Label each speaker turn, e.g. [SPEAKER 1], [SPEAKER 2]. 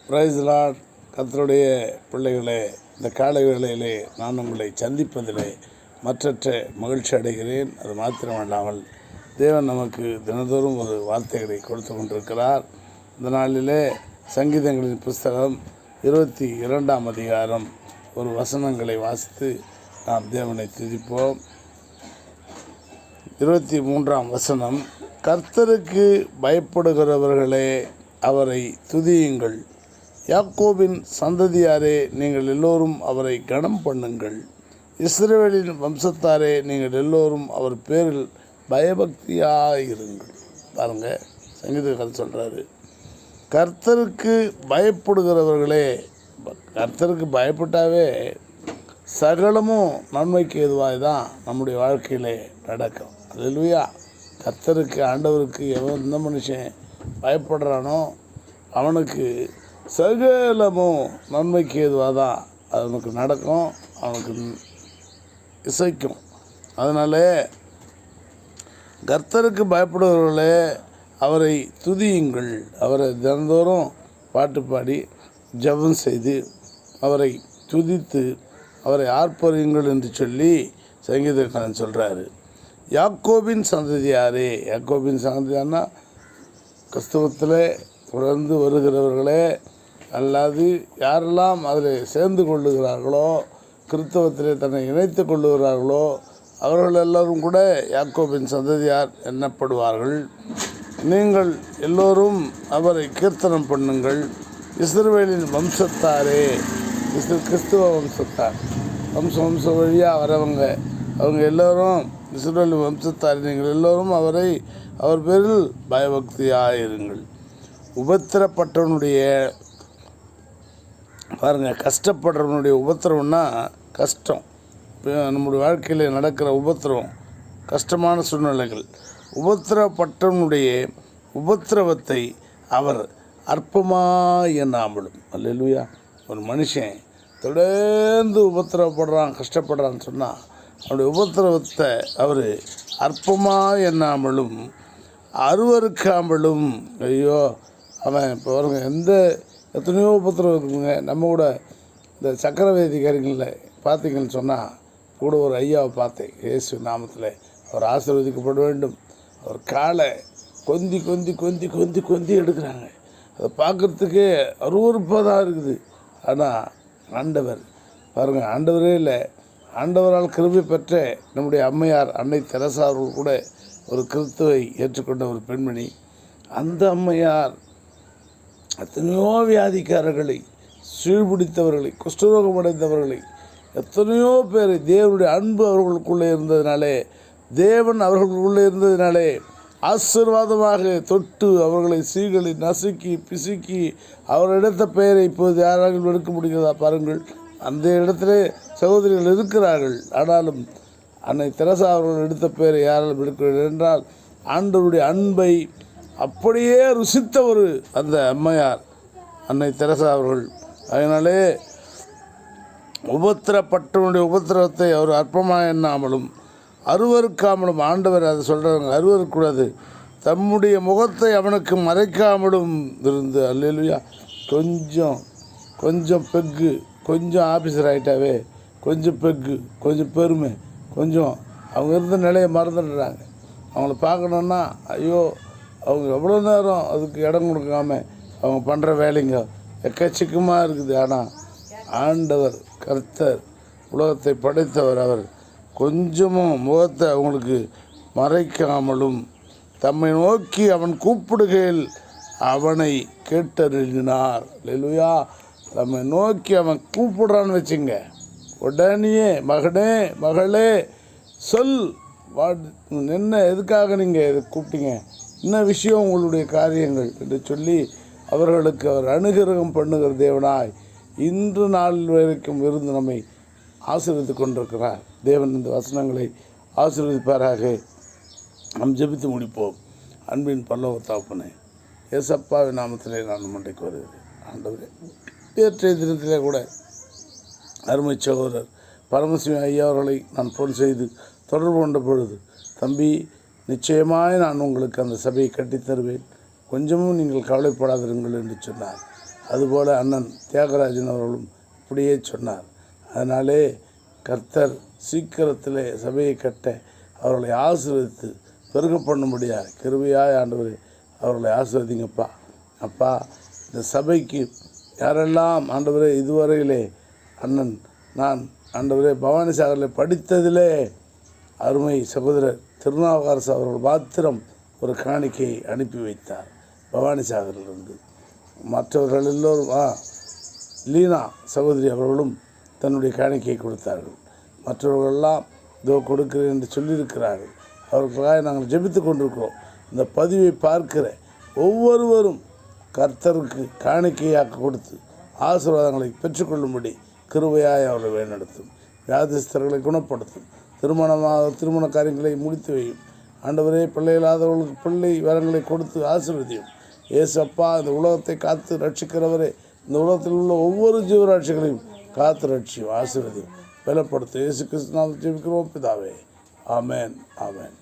[SPEAKER 1] Price Lord. கர்த்தருடைய பிள்ளைகளே, இந்த காலை வேளையிலே நான் உங்களை சந்திப்பதிலே மற்றற்ற மகிழ்ச்சி அடைகிறேன். அது மாத்திரமல்லாமல் தேவன் நமக்கு தினந்தோறும் ஒரு வார்த்தைகளை கொடுத்து கொண்டிருக்கிறார். இந்த நாளிலே சங்கீதங்களின் புஸ்தகம் 22ஆம் அதிகாரம் ஒரு வசனங்களை வாசித்து நாம் தேவனை துதிப்போம். 23ஆம் வசனம், கர்த்தருக்கு பயப்படுகிறவர்களே அவரை துதியுங்கள், யாக்கோபின் சந்ததியாரே நீங்கள் எல்லோரும் அவரை கனம் பண்ணுங்கள், இஸ்ரவேலின் வம்சத்தாரே நீங்கள் எல்லோரும் அவர் பேரில் பயபக்தியாயிருங்கள். பாருங்கள், சங்கீதக்காரர் சொல்கிறாரு, கர்த்தருக்கு பயப்படுகிறவர்களே. கர்த்தருக்கு பயப்பட்டாவே சகலமும் நன்மைக்கு எதுவாக தான் நம்முடைய வாழ்க்கையிலே நடக்கும். அல்லேலூயா. கர்த்தருக்கு, ஆண்டவருக்கு எந்த மனுஷன் பயப்படுறானோ அவனுக்கு சகலமும் நன்மைக்கு எதுவாக தான் அவனுக்கு நடக்கும், அவனுக்கு இசைக்கும். அதனால கர்த்தருக்கு பயப்படுபவர்களே அவரை துதியுங்கள், அவரை தினந்தோறும் பாட்டு பாடி ஜெபம் செய்து அவரை துதித்து அவரை ஆர்ப்பரியுங்கள் என்று சொல்லி சங்கீதக்காரன் சொல்கிறாரு. யாக்கோபின் சந்ததியாரே. யாக்கோபின் சந்ததியார்னா கிறிஸ்தவத்தில் தொடர்ந்து வருகிறவர்களே, அல்லாது யாரெல்லாம் அதில் சேர்ந்து கொள்ளுகிறார்களோ, கிறிஸ்தவத்திலே தன்னை இணைத்து கொள்ளுகிறார்களோ அவர்கள் எல்லோரும் கூட யாக்கோபின் சந்ததியார் எண்ணப்படுவார்கள். நீங்கள் எல்லோரும் அவரை கீர்த்தனம் பண்ணுங்கள், இஸ்ரவேலின் வம்சத்தாரே. கிறிஸ்துவ வம்சத்தார், வம்ச வழியாக வரவங்க, அவங்க எல்லோரும் இஸ்ரவேலின் வம்சத்தார். நீங்கள் எல்லோரும் அவர் பேரில் பயபக்தியாயிருங்கள். உபத்திரப்பட்டவனுடைய, பாருங்கள், கஷ்டப்படுறவனுடைய உபத்திரவம்னா கஷ்டம். நம்முடைய வாழ்க்கையில் நடக்கிற உபத்திரவம், கஷ்டமான சூழ்நிலைகள். உபத்திரப்பட்டவனுடைய உபத்திரவத்தை அவர் அற்பமாக எண்ணாமலும். அல்லேலூயா. ஒரு மனுஷன் தொடர்ந்து உபத்திரவப்படுறான், கஷ்டப்படுறான்னு சொன்னால் அவனுடைய உபத்திரவத்தை அவர் அற்பமாக எண்ணாமலும் அருவருக்காமலும். ஐயோ, அவன் இப்போ வருங்க, எத்தனையோ உபத்திரவம் இருக்குங்க. நம்ம கூட இந்த சக்கரவேதிக்காரிகளில் பார்த்தீங்கன்னு சொன்னால் கூட ஒரு ஐயாவை பார்த்தேன். இயேசு நாமத்தில் அவர் ஆசீர்வதிக்கப்பட வேண்டும். அவர் காலை கொந்தி கொந்தி கொந்தி கொந்தி கொந்தி எடுக்கிறாங்க. அதை பார்க்குறதுக்கே அருவருப்பாக தான் இருக்குது. ஆனால் ஆண்டவர் பாருங்கள், ஆண்டவரே இல்லை, ஆண்டவரால் கிருபை பெற்ற நம்முடைய அம்மையார் அன்னை தெரசா அவர்கள் கூட ஒரு கிறிஸ்துவை ஏற்றுக்கொண்ட ஒரு பெண்மணி. அந்த அம்மையார் எத்தனையோ வியாதிக்காரர்களை, சீழ்பிடித்தவர்களை, குஷ்டரோகம் அடைந்தவர்களை, எத்தனையோ பேர் தேவனுடைய அன்பு அவர்களுக்குள்ளே இருந்ததினாலே, தேவன் அவர்களுக்குள்ளே இருந்ததினாலே ஆசீர்வாதமாக தொட்டு அவர்களை சீர்களை நசுக்கி பிசுக்கி அவர் எடுத்த பெயரை இப்போது யாராலும் எடுக்க முடிகிறதா பாருங்கள். அந்த இடத்துல சகோதரிகள் இருக்கிறார்கள். ஆனாலும் அன்னை தெரசா அவர்கள் எடுத்த பெயரை யாராலும் எடுக்கிறார்கள் என்றால் ஆண்டவருடைய அன்பை அப்படியே ருசித்த ஒரு அந்த அம்மையார் அன்னை தெரசா அவர்கள். அதனாலே உபத்திரப்பட்டவனுடைய உபத்திரவத்தை அவர் அற்பமாக எண்ணாமலும் அருவருக்காமலும், ஆண்டவர் அதை சொல்கிறாங்க, அருவருக்கூடாது, தம்முடைய முகத்தை அவனுக்கு மறைக்காமலும் இருந்து. அல்லேலூயா. கொஞ்சம் பெக்கு, கொஞ்சம் ஆஃபீஸர் ஆகிட்டாவே கொஞ்சம் பெக்கு, கொஞ்சம் பெருமை, கொஞ்சம் அவங்க இருந்த நிலையை மறந்துடுறாங்க. அவங்கள பார்க்கணுன்னா ஐயோ, அவங்க எவ்வளோ நேரம் அதுக்கு இடம் கொடுக்காம அவங்க பண்ணுற வேலைங்க எக்கச்சக்கமாக இருக்குது. ஆனால் ஆண்டவர் கர்த்தர் உலகத்தை படைத்தவர், அவர் கொஞ்சமும் முகத்தை அவங்களுக்கு மறைக்காமலும் தம்மை நோக்கி அவன் கூப்பிடுகையில் அவனை கேட்டறினார். அல்லேலூயா. தம்மை நோக்கி அவன் கூப்பிடுறான்னு வச்சுங்க, உடனே மகனே மகளே சொல், என்ன எதுக்காக நீங்கள் இதை கூப்பிட்டீங்க, என்ன விஷயம் உங்களுடைய காரியங்கள் என்று சொல்லி அவர்களுக்கு அவர் அனுகிரகம் பண்ணுகிற தேவனாய் இன்று நாள் வரைக்கும் இருந்து நம்மை ஆசீர்வதித்து கொண்டிருக்கிறார். தேவன் இந்த வசனங்களை ஆசீர்வதிப்பாராக. நாம் ஜெபித்து முடிப்போம். அன்பின் பரலோக தகப்பனே, ஏசப்பாவின் நாமத்திலே நான் மண்டைக்கு வருகிறேன். ஆண்டவரே, நேற்றைய தினத்திலே கூட அருமை சகோதரர் பரமசிவ ஐயா அவர்களை நான் ஃபோன் செய்து தொடர்பு கொண்ட பொழுது, தம்பி, நிச்சயமாய் நான் உங்களுக்கு அந்த சபையை கட்டித்தருவேன், கொஞ்சமும் நீங்கள் கவலைப்படாதிருங்கள் என்று சொன்னார். அதுபோல் அண்ணன் தியாகராஜன் அவர்களும் இப்படியே சொன்னார். அதனாலே கர்த்தர் சீக்கிரத்திலே சபையை கட்ட அவர்களை ஆசீர்வதித்து பெருக பண்ணும்படியாக கிருபையாய் ஆண்டவரே அவர்களை ஆசீர்வதிங்கப்பா. அப்பா, இந்த சபைக்கு யாரெல்லாம் ஆண்டவரே இதுவரையிலே அண்ணன் நான் ஆண்டவரே பவானிசாகரில் படித்ததிலே அருமை சகோதரர் திருநாவுக்கரசு அவர்கள் மாத்திரம் ஒரு காணிக்கையை அனுப்பி வைத்தார் பவானிசாகரிலிருந்து. மற்றவர்கள் எல்லோரும் லீனா சகோதரி அவர்களும் தன்னுடைய காணிக்கையை கொடுத்தார்கள். மற்றவர்களெல்லாம் இதோ கொடுக்கிறேன் என்று சொல்லியிருக்கிறார்கள். அவர்களுக்காக நாங்கள் ஜெபித்து கொண்டிருக்கிறோம். இந்த பதிவை பார்க்கிற ஒவ்வொருவரும் கர்த்தருக்கு காணிக்கையாக கொடுத்து ஆசீர்வாதங்களை பெற்றுக்கொள்ளும்படி கிருபையாய் அவர்களை வழிநடத்தும். வியாதிஸ்தர்களை குணப்படுத்தும். திருமண காரியங்களை முடித்து வையும். ஆண்டவரே, பிள்ளை இல்லாதவர்களுக்கு பிள்ளை வரங்களை கொடுத்து ஆசீர்வதியும். ஏசப்பா, இந்த உலகத்தை காத்து ரட்சிக்கிறவரே, இந்த உலகத்தில் உள்ள ஒவ்வொரு ஜீவராட்சிகளையும் காத்து ரட்சியும், ஆசீர்வதியும், பலப்படுத்தும். இயேசு கிறிஸ்துவினால் ஜெபிக்கிறோம் பிதாவே. ஆமென், ஆமென்.